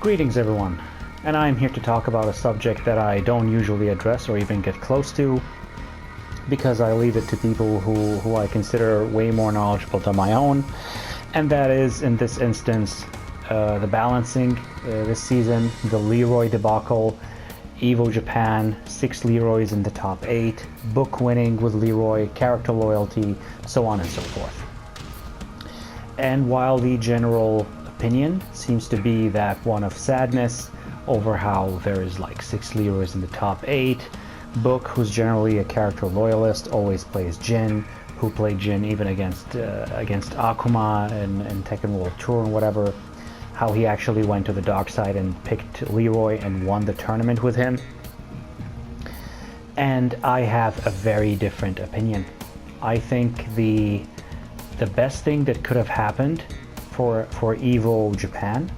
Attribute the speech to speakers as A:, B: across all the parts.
A: Greetings everyone, and I am here to talk about a subject that I don't usually address or even get close to, because I leave it to people who I consider way more knowledgeable than my own, and that is, in this instance, the balancing this season, the Leroy debacle, EVO Japan, 6 Leroys in the top 8, book winning with Leroy, character loyalty, so on and so forth. And while the general opinion seems to be that one of sadness over how there is like 6 Leroys in the top 8, Book, who's generally a character loyalist, always plays Jin, who played Jin even against Akuma and Tekken World Tour and whatever, how he actually went to the dark side and picked Leroy and won the tournament with him. And I have a very different opinion. I think the best thing that could have happened for EVO Japan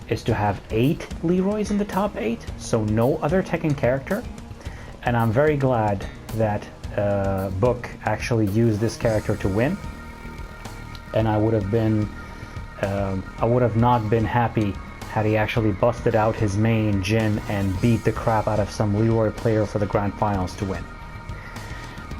A: is to have 8 Leroys in the top 8, so no other Tekken character. And I'm very glad that Book actually used this character to win. And I would have not been happy had he actually busted out his main Jin and beat the crap out of some Leroy player for the grand finals to win.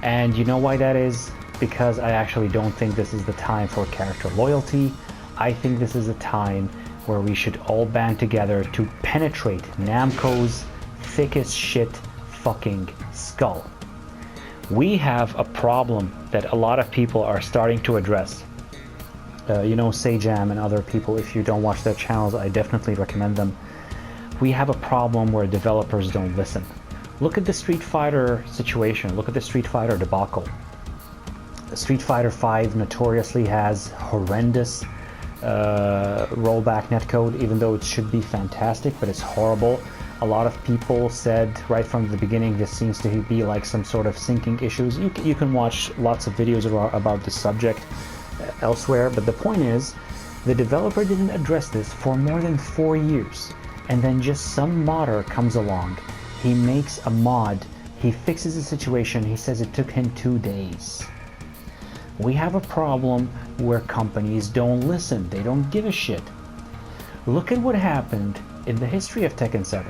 A: And you know why that is? Because I actually don't think this is the time for character loyalty. I think this is a time where we should all band together to penetrate Namco's thickest shit fucking skull. We have a problem that a lot of people are starting to address. You know, Sajam and other people, if you don't watch their channels, I definitely recommend them. We have a problem where developers don't listen. Look at the Street Fighter situation. Look at the Street Fighter debacle. Street Fighter V notoriously has horrendous rollback netcode, even though it should be fantastic, but it's horrible. A lot of people said right from the beginning this seems to be like some sort of syncing issues. You can watch lots of videos about this subject elsewhere, but the point is, the developer didn't address this for more than 4 years, and then just some modder comes along, he makes a mod, he fixes the situation, he says it took him 2 days. We have a problem where companies don't listen, they don't give a shit. Look at what happened in the history of Tekken 7.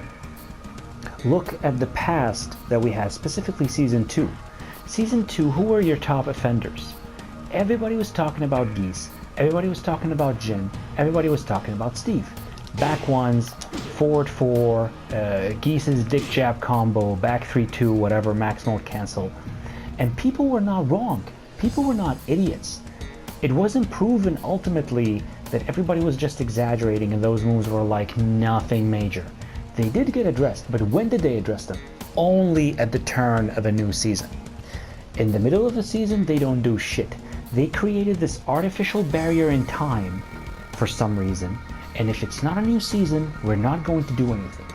A: Look at the past that we had, specifically Season 2. Season 2, who were your top offenders? Everybody was talking about Geese, everybody was talking about Jin, everybody was talking about Steve. Back ones, forward 4, Geese's dick jab combo, back 3-2, whatever, max mode cancel. And people were not wrong. People were not idiots. It wasn't proven ultimately that everybody was just exaggerating and those moves were like nothing major. They did get addressed, but when did they address them? Only at the turn of a new season. In the middle of the season, they don't do shit. They created this artificial barrier in time for some reason, and if it's not a new season, we're not going to do anything.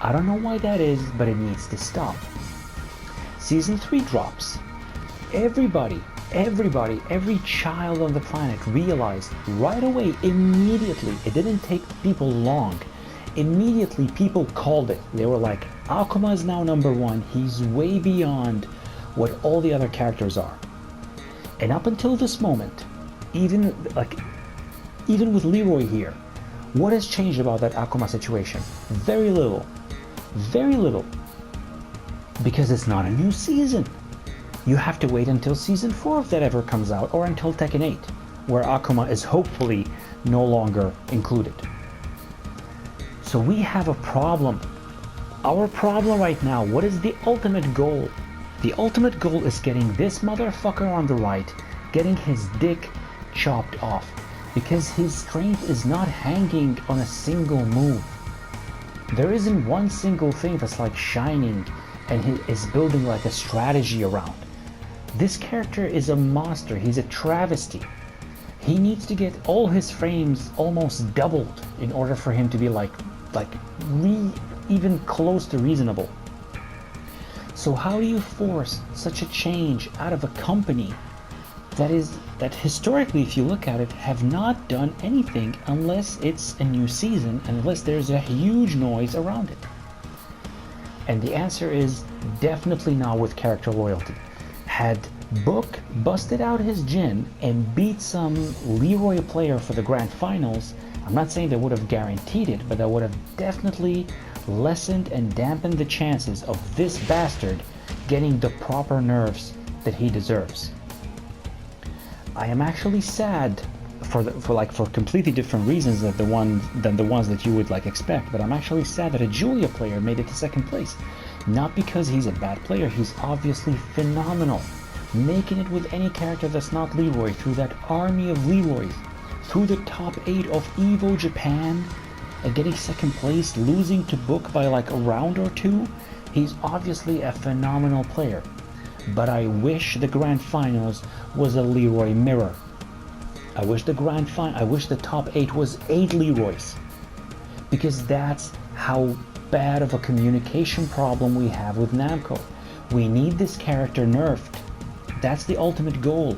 A: I don't know why that is, but it needs to stop. Season 3 drops. Everybody, every child on the planet realized right away, immediately, it didn't take people long, immediately people called it. They were like, Akuma is now number 1, he's way beyond what all the other characters are. And up until this moment, even with Leroy here, what has changed about that Akuma situation? Very little. Very little. Because it's not a new season. You have to wait until Season 4 if that ever comes out, or until Tekken 8, where Akuma is hopefully no longer included. So we have a problem. Our problem right now, what is the ultimate goal? The ultimate goal is getting this motherfucker on the right, getting his dick chopped off, because his strength is not hanging on a single move. There isn't one single thing that's like shining and he is building like a strategy around. This character is a monster, he's a travesty. He needs to get all his frames almost doubled in order for him to be even close to reasonable. So how do you force such a change out of a company that historically, if you look at it, have not done anything unless it's a new season, unless there's a huge noise around it? And the answer is definitely not with character loyalty. Had Book busted out his Jin and beat some Leroy player for the grand finals, I'm not saying they would have guaranteed it, but that would have definitely lessened and dampened the chances of this bastard getting the proper nerfs that he deserves. I am actually sad for completely different reasons than the ones that you would expect, but I'm actually sad that a Julia player made it to second place. Not because he's a bad player, he's obviously phenomenal. Making it with any character that's not Leroy, through that army of Leroys, through the top 8 of EVO Japan, and getting second place, losing to Book by a round or two, he's obviously a phenomenal player. But I wish the grand finals was a Leroy mirror. I wish the top 8 was 8 Leroys. Because that's how bad of a communication problem we have with Namco. We need this character nerfed. That's the ultimate goal.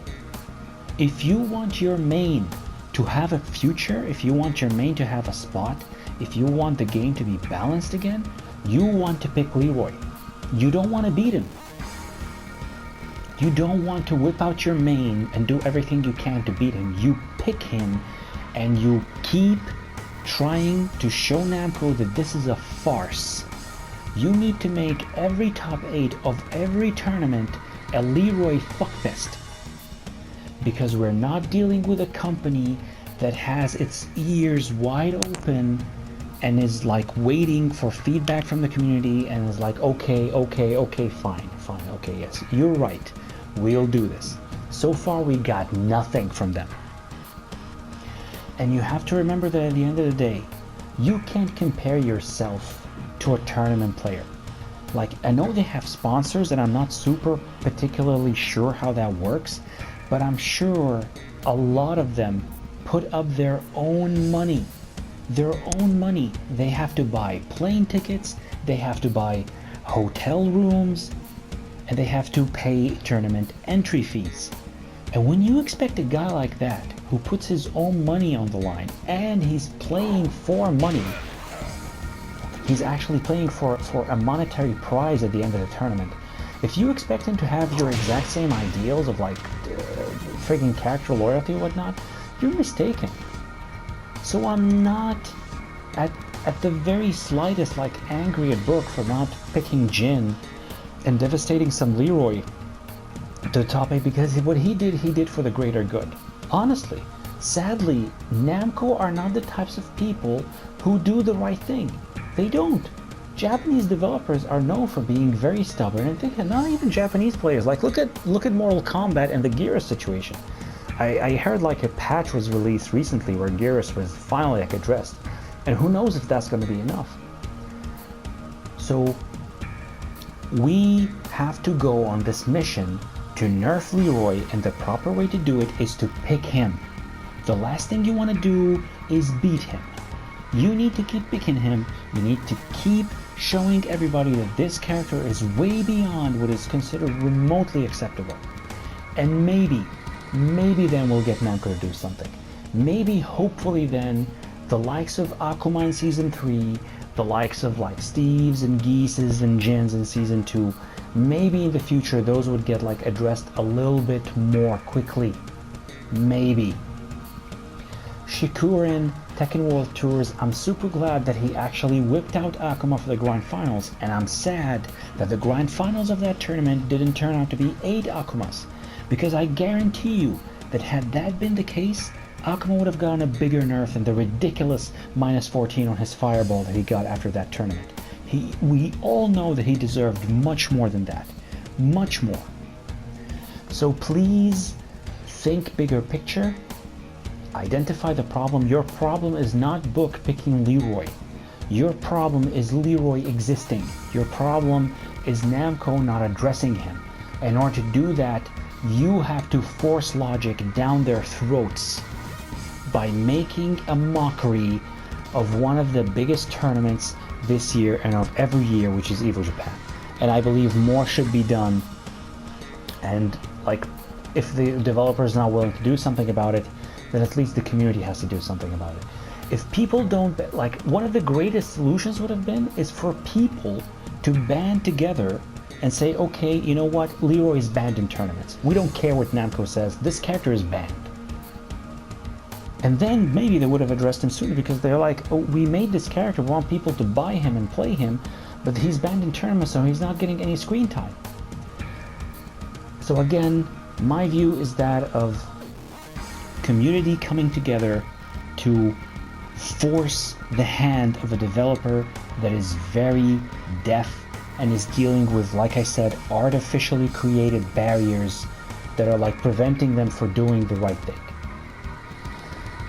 A: If you want your main to have a future, if you want your main to have a spot, if you want the game to be balanced again, you want to pick Leroy. You don't want to beat him. You don't want to whip out your main and do everything you can to beat him. You pick him and you keep trying to show Namco that this is a farce. You need to make every top 8 of every tournament a Leroy fuckfest. Because we're not dealing with a company that has its ears wide open and is waiting for feedback from the community and is okay, fine, okay, yes, you're right, we'll do this. So far we got nothing from them. And you have to remember that at the end of the day, you can't compare yourself to a tournament player. I know they have sponsors and I'm not super particularly sure how that works, but I'm sure a lot of them put up their own money. They have to buy plane tickets, they have to buy hotel rooms, and they have to pay tournament entry fees. And when you expect a guy like that, who puts his own money on the line, and he's playing for money, he's actually playing for a monetary prize at the end of the tournament. If you expect him to have your exact same ideals of friggin' character loyalty and whatnot, you're mistaken. So I'm not at the very slightest angry at Book for not picking Jin and devastating some Leroy to the top 8, because what he did for the greater good. Honestly, sadly, Namco are not the types of people who do the right thing. They don't. Japanese developers are known for being very stubborn, and think not even Japanese players. Look at Mortal Kombat and the Geras situation. I heard a patch was released recently where Geras was finally addressed, and who knows if that's going to be enough. So we have to go on this mission to nerf Leroy, and the proper way to do it is to pick him. The last thing you want to do is beat him. You need to keep picking him. You need to keep showing everybody that this character is way beyond what is considered remotely acceptable. And maybe then we'll get Namco to do something. Maybe, hopefully then, the likes of Akuma in Season 3, the likes of Steve's and Geese's and Jin's in Season 2, maybe in the future those would get addressed a little bit more quickly. Maybe. Shikurin, Tekken World Tours, I'm super glad that he actually whipped out Akuma for the Grand Finals, and I'm sad that the Grand Finals of that tournament didn't turn out to be 8 Akumas, because I guarantee you that had that been the case, Akuma would have gotten a bigger nerf than the ridiculous -14 on his fireball that he got after that tournament. We all know that he deserved much more than that. Much more. So please think bigger picture. Identify the problem. Your problem is not Book picking Leroy. Your problem is Leroy existing. Your problem is Namco not addressing him. In order to do that, you have to force logic down their throats by making a mockery of one of the biggest tournaments this year and of every year, which is EVO Japan. And I believe more should be done. And if the developer is not willing to do something about it, then at least the community has to do something about it. If people don't, one of the greatest solutions would have been is for people to band together and say, okay, you know what, Leroy is banned in tournaments. We don't care what Namco says, this character is banned. And then maybe they would have addressed him sooner, because they're like, oh, we made this character, we want people to buy him and play him, but he's banned in tournaments, so he's not getting any screen time. So again, my view is that of community coming together to force the hand of a developer that is very deaf and is dealing with, like I said, artificially created barriers that are like preventing them from doing the right thing.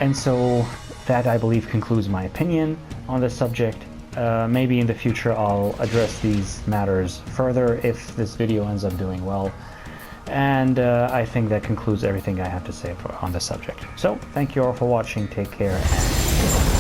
A: And so that, I believe, concludes my opinion on this subject. Maybe in the future I'll address these matters further if this video ends up doing well. And I think that concludes everything I have to say on the subject. So, thank you all for watching, take care, and goodbye.